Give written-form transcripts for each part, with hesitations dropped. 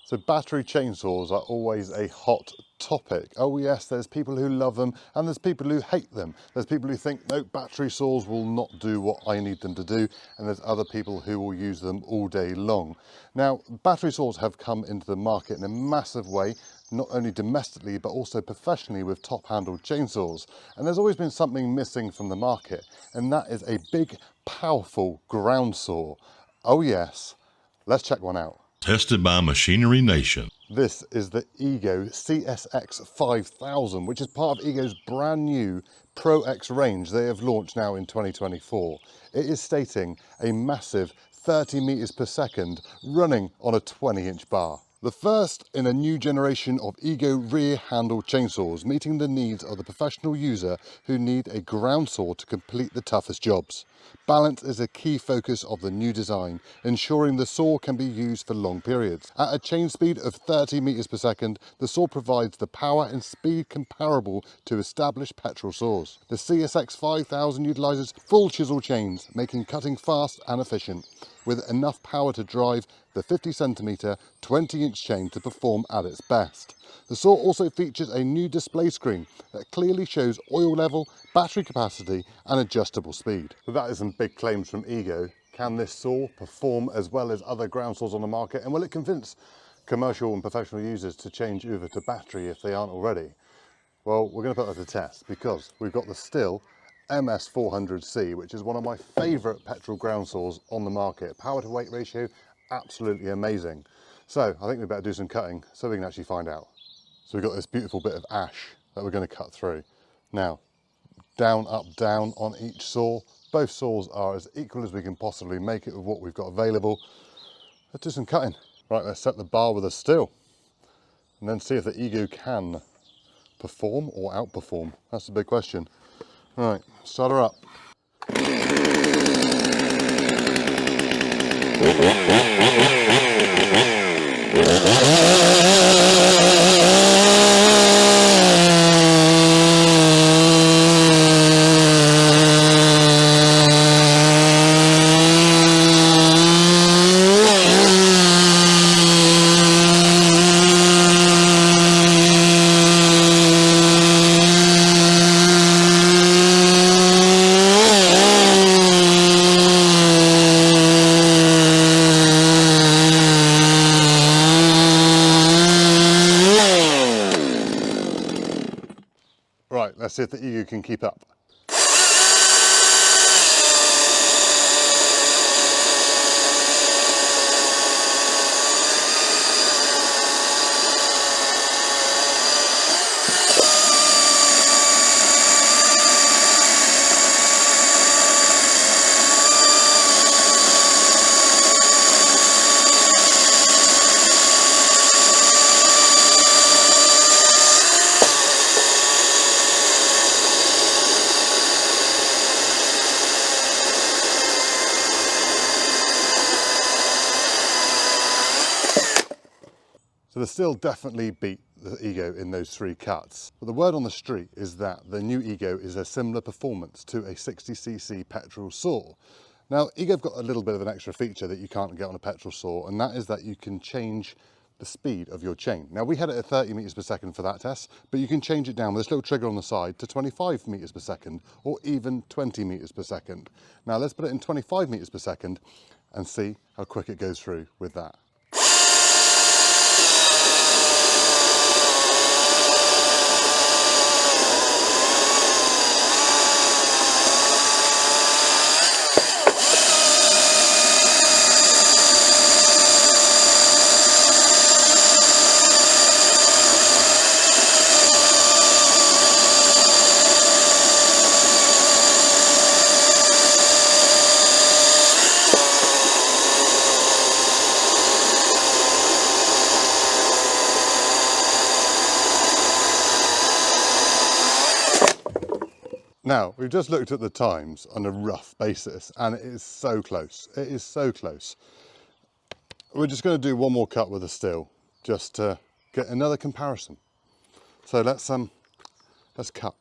So battery chainsaws are always a hot topic. Oh yes, there's people who love them and there's people who hate them. There's people who think, no, battery saws will not do what I need them to do. And there's other people who will use them all day long. Now, battery saws have come into the market in a massive way, not only domestically, but also professionally with top-handled chainsaws. And there's always been something missing from the market, and that is a big, powerful ground saw. Oh yes, let's check one out. Tested by Machinery Nation. This is the EGO CSX5000, which is part of EGO's brand new ProX range they have launched now in 2024. It is stating a massive 30 meters per second running on a 20-inch bar. The first in a new generation of EGO rear handle chainsaws, meeting the needs of the professional user who need a ground saw to complete the toughest jobs. Balance is a key focus of the new design, ensuring the saw can be used for long periods. At a chain speed of 30 meters per second, the saw provides the power and speed comparable to established petrol saws. The CSX5000 utilizes full chisel chains, making cutting fast and efficient, with enough power to drive the 50 centimeter, 20-inch chain to perform at its best. The saw also features a new display screen that clearly shows oil level, battery capacity and adjustable speed. So that is some big claims from EGO. Can this saw perform as well as other ground saws on the market, and will it convince commercial and professional users to change over to battery if they aren't already? Well, we're going to put that to test because we've got the Stihl MS400C, which is one of my favourite petrol ground saws on the market. Power to weight ratio, absolutely amazing. So I think we better do some cutting so we can actually find out. So we've got this beautiful bit of ash that we're going to cut through. Now, down, up, down on each saw. Both saws are as equal as we can possibly make it with what we've got available. Let's do some cutting. Right, let's set the bar with a Stihl and then see if the EGO can perform or outperform. That's the big question. Right, start her up. Right, let's see if the EGO can keep up. So the Stihl definitely beat the EGO in those 3 cuts. But the word on the street is that the new EGO is a similar performance to a 60cc petrol saw. Now, EGO have got a little bit of an extra feature that you can't get on a petrol saw, and that is that you can change the speed of your chain. Now, we had it at 30 meters per second for that test, but you can change it down with this little trigger on the side to 25 meters per second, or even 20 meters per second. Now, let's put it in 25 meters per second and see how quick it goes through with that. Now, we've just looked at the times on a rough basis, and it is so close. It is so close. We're just going to do one more cut with the Stihl, just to get another comparison. So let's cut.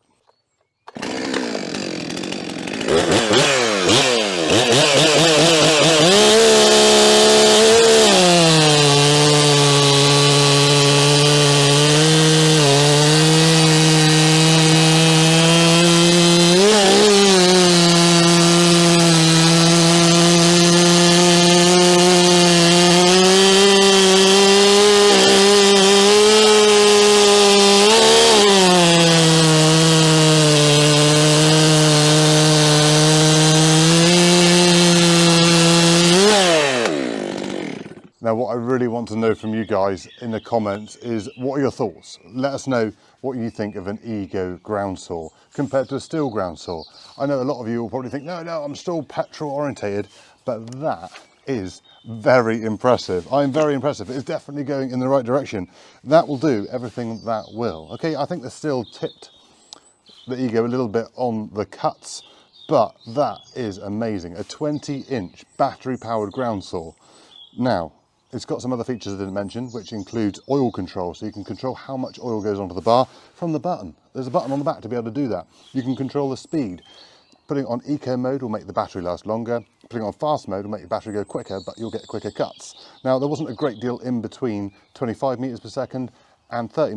what I really want to know from you guys in the comments is, what are your thoughts? Let us know what you think of an EGO ground saw compared to a Stihl ground saw. I know a lot of you will probably think, no, I'm still petrol orientated, but that is very impressive. I'm very impressive. It's definitely going in the right direction. That will do everything that will. Okay, I think the Stihl tipped the EGO a little bit on the cuts, but that is amazing. A 20-inch battery-powered ground saw. Now, it's got some other features I didn't mention, which includes oil control, so you can control how much oil goes onto the bar from the button. There's a button on the back to be able to do that. You can control the speed. Putting it on eco mode will make the battery last longer. Putting it on fast mode will make your battery go quicker, but you'll get quicker cuts. Now, there wasn't a great deal in between 25 meters per second and 30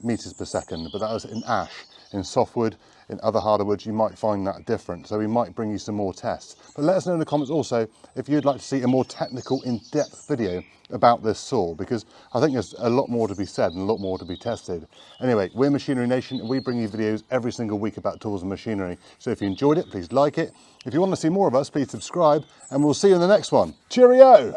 meters per second, but that was in ash. In softwood, in other harder woods, you might find that different. So we might bring you some more tests. But let us know in the comments also if you'd like to see a more technical, in-depth video about this saw, because I think there's a lot more to be said and a lot more to be tested. Anyway, we're Machinery Nation and we bring you videos every single week about tools and machinery. So if you enjoyed it, please like it. If you want to see more of us, please subscribe, and we'll see you in the next one. Cheerio!